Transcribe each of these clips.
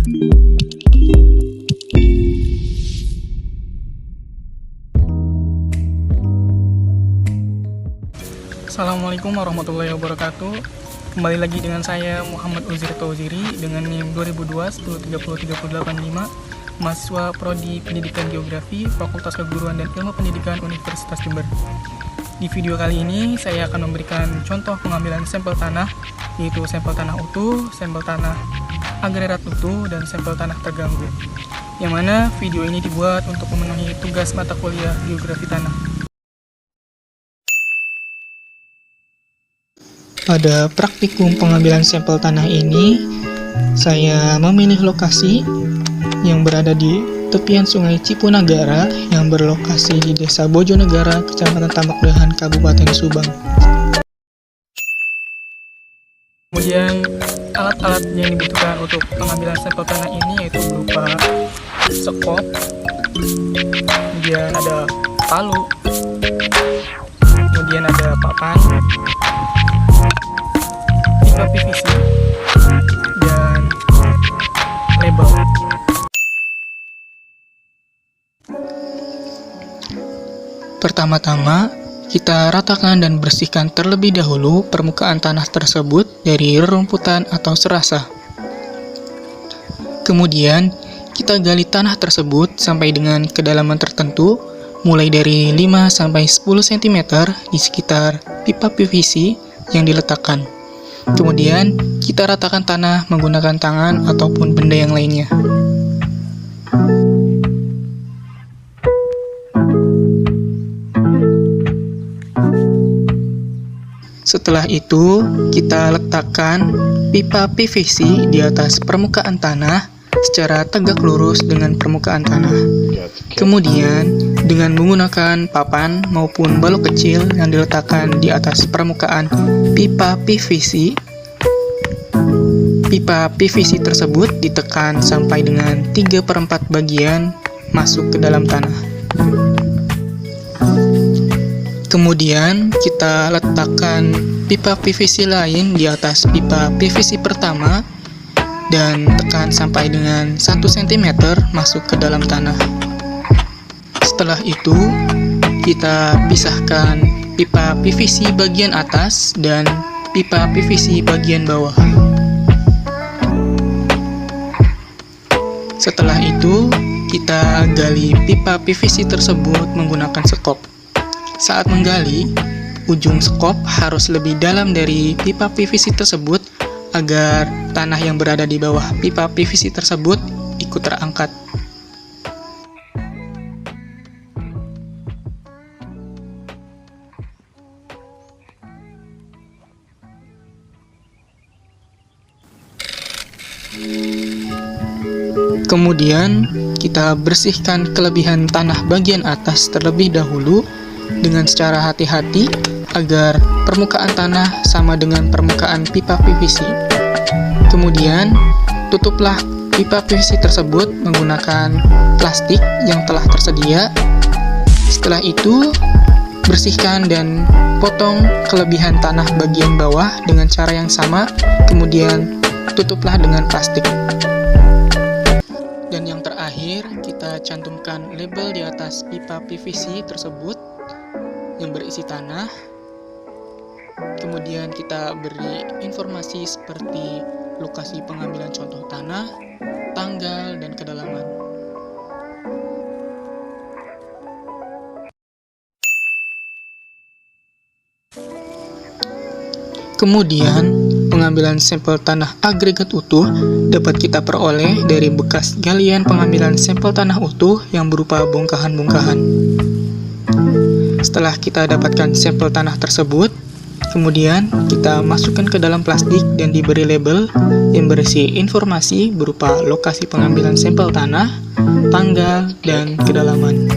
Assalamualaikum warahmatullahi wabarakatuh. Kembali lagi dengan saya Muhammad Uzir Tauziri dengan NIM 2002-1030-385, mahasiswa Prodi Pendidikan Geografi Fakultas Keguruan dan Ilmu Pendidikan Universitas Jember. Di video kali ini saya akan memberikan contoh pengambilan sampel tanah, yaitu sampel tanah utuh, sampel tanah agregat utuh, dan sampel tanah terganggu. Yang mana video ini dibuat untuk memenuhi tugas mata kuliah Geografi Tanah. Pada praktikum pengambilan sampel tanah ini, saya memilih lokasi yang berada di tepian Sungai Cipunagara yang berlokasi di Desa Bojonegara, Kecamatan Tambakdahan, Kabupaten Subang. Kemudian alat-alat yang dibutuhkan untuk pengambilan sampel tanah ini yaitu berupa sekop, kemudian ada palu, kemudian ada papan, pipa PVC, dan label. Pertama-tama, kita ratakan dan bersihkan terlebih dahulu permukaan tanah tersebut dari rerumputan atau serasa. Kemudian, kita gali tanah tersebut sampai dengan kedalaman tertentu, mulai dari 5-10 cm di sekitar pipa PVC yang diletakkan. Kemudian, kita ratakan tanah menggunakan tangan ataupun benda yang lainnya. Setelah itu, kita letakkan pipa PVC di atas permukaan tanah secara tegak lurus dengan permukaan tanah. Kemudian, dengan menggunakan papan maupun balok kecil yang diletakkan di atas permukaan pipa PVC, pipa PVC tersebut ditekan sampai dengan 3/4 bagian masuk ke dalam tanah. Kemudian, kita letakkan pipa PVC lain di atas pipa PVC pertama dan tekan sampai dengan 1 cm masuk ke dalam tanah. Setelah itu, kita pisahkan pipa PVC bagian atas dan pipa PVC bagian bawah. Setelah itu, kita gali pipa PVC tersebut menggunakan sekop. Saat menggali, ujung sekop harus lebih dalam dari pipa PVC tersebut agar tanah yang berada di bawah pipa PVC tersebut ikut terangkat. Kemudian, kita bersihkan kelebihan tanah bagian atas terlebih dahulu dengan secara hati-hati agar permukaan tanah sama dengan permukaan pipa PVC. Kemudian, tutuplah pipa PVC tersebut menggunakan plastik yang telah tersedia. Setelah itu, bersihkan dan potong kelebihan tanah bagian bawah dengan cara yang sama, kemudian tutuplah dengan plastik. Dan yang terakhir, kita cantumkan label di atas pipa PVC tersebut yang berisi tanah. Kemudian kita beri informasi seperti lokasi pengambilan contoh tanah, tanggal, dan kedalaman. Kemudian, pengambilan sampel tanah agregat utuh dapat kita peroleh dari bekas galian pengambilan sampel tanah utuh yang berupa bongkahan-bongkahan. Setelah kita dapatkan sampel tanah tersebut, kemudian kita masukkan ke dalam plastik dan diberi label yang berisi informasi berupa lokasi pengambilan sampel tanah, tanggal, dan kedalaman.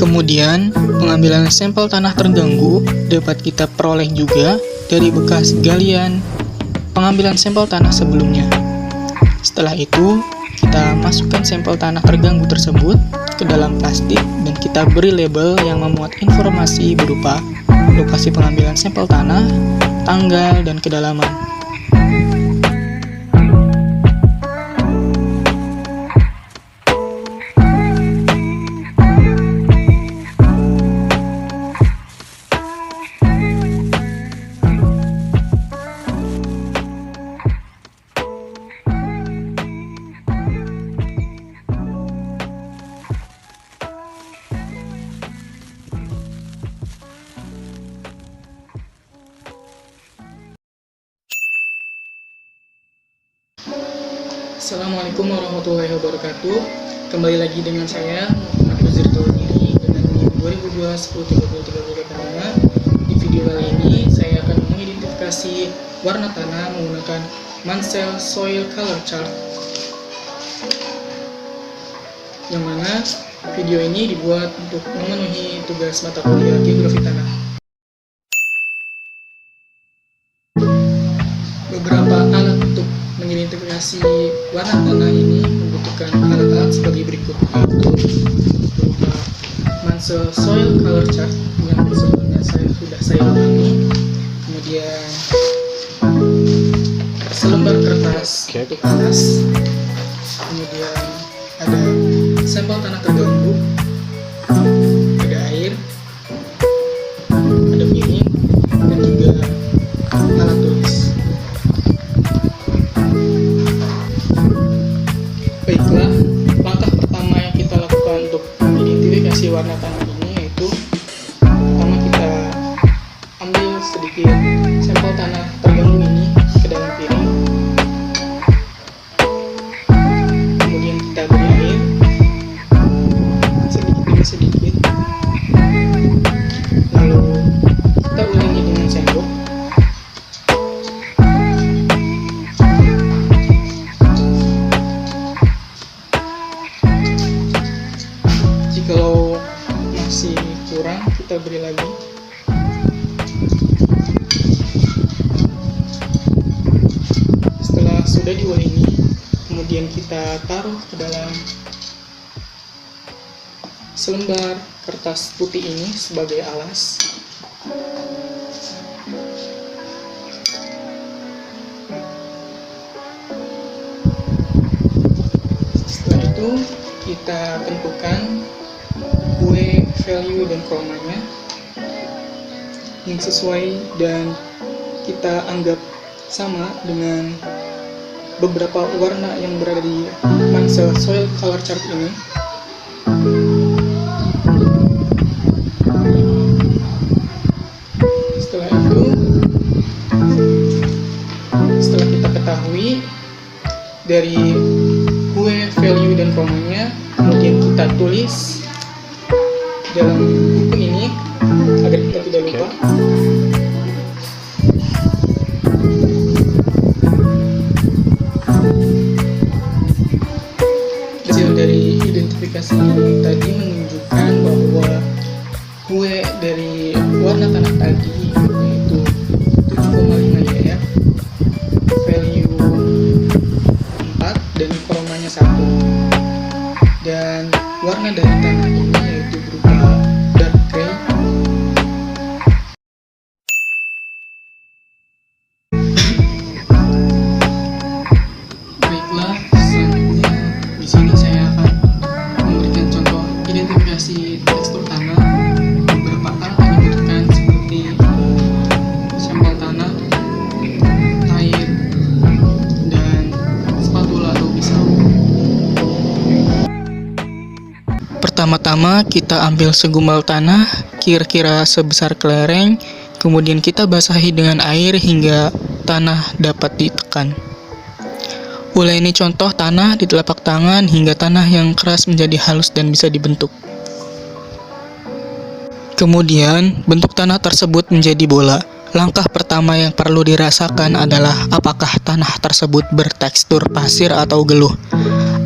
Kemudian, pengambilan sampel tanah terganggu dapat kita peroleh juga dari bekas galian pengambilan sampel tanah sebelumnya. Setelah itu, kita masukkan sampel tanah terganggu tersebut ke dalam plastik dan kita beri label yang memuat informasi berupa lokasi pengambilan sampel tanah, tanggal, dan kedalaman. Assalamualaikum warahmatullahi wabarakatuh. Kembali lagi dengan saya Muhammad Wazir Taudiri dengan NIM 2002-10-30-30-35. Di video kali ini saya akan mengidentifikasi warna tanah menggunakan Mansell Soil Color Chart, yang mana video ini dibuat untuk memenuhi tugas mata kuliah geografi tanah. Beberapa alat untuk mengidentifikasi warna tanah ini membutuhkan alat-alat sebagai berikut, yaitu berupa Mansell Soil Color Chart yang sebelumnya sudah saya ulangi, kemudian selembar kertas untuk alas, kemudian ada sampel tanah terganggu, ada air, ada piring, dan juga alat tulis. Baiklah, langkah pertama yang kita lakukan untuk mengidentifikasi warna tanah ini yaitu pertama kita ambil sedikit sampel tanah terganggu ini ke dalam piring, kemudian kita beri air sedikit demi sedikit, lalu kita ulangi dengan sendok. Kalau masih kurang, kita beri lagi. Setelah sudah diulangi, kemudian kita taruh ke dalam selembar kertas putih ini sebagai alas. Setelah itu kita tentukan kue, value, dan kromanya yang sesuai dan kita anggap sama dengan beberapa warna yang berada di Mansell Soil Color Chart ini. Setelah itu, setelah kita ketahui dari kue, value, dan kromanya, kemudian kita tulis dalam buku ini agar kita tidak lupa. Hasil dari identifikasi tadi menunjukkan bahwa kue dari warna tanah tadi yaitu 7,5 ya, value 4 dan kromanya 1. Dan warna dari tanah ini yaitu berupa dark gray. Baiklah, selanjutnya di sini saya akan memberikan contoh identifikasi tekstur tanah. Beberapa alat yang dibutuhkan seperti sampel tanah, air, dan spatula atau pisau. Pertama-tama kita ambil segumpal tanah kira-kira sebesar kelereng, kemudian kita basahi dengan air hingga tanah dapat ditekan. Uleni contoh tanah di telapak tangan hingga tanah yang keras menjadi halus dan bisa dibentuk. Kemudian bentuk tanah tersebut menjadi bola. Langkah pertama yang perlu dirasakan adalah apakah tanah tersebut bertekstur pasir atau geluh.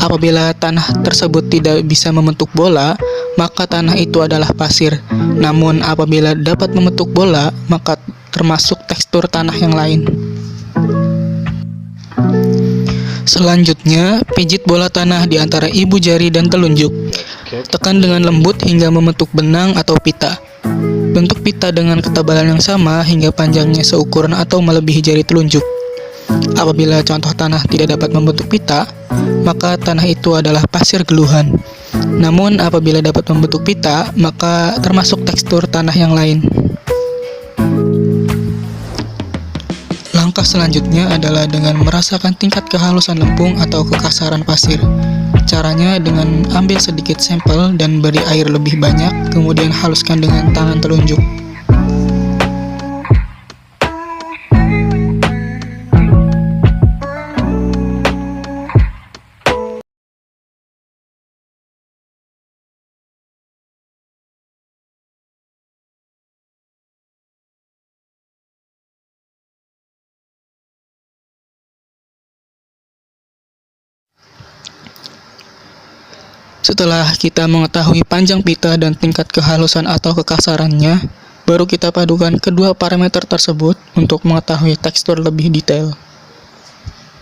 Apabila tanah tersebut tidak bisa membentuk bola, maka tanah itu adalah pasir. Namun apabila dapat membentuk bola, maka termasuk tekstur tanah yang lain. Selanjutnya, pijit bola tanah di antara ibu jari dan telunjuk. Tekan dengan lembut hingga membentuk benang atau pita. Bentuk pita dengan ketebalan yang sama hingga panjangnya seukuran atau melebihi jari telunjuk. Apabila contoh tanah tidak dapat membentuk pita, maka tanah itu adalah pasir geluhan. Namun apabila dapat membentuk pita, maka termasuk tekstur tanah yang lain. Langkah selanjutnya adalah dengan merasakan tingkat kehalusan lempung atau kekasaran pasir. Caranya dengan ambil sedikit sampel dan beri air lebih banyak, kemudian haluskan dengan tangan telunjuk. Setelah kita mengetahui panjang pita dan tingkat kehalusan atau kekasarannya, baru kita padukan kedua parameter tersebut untuk mengetahui tekstur lebih detail.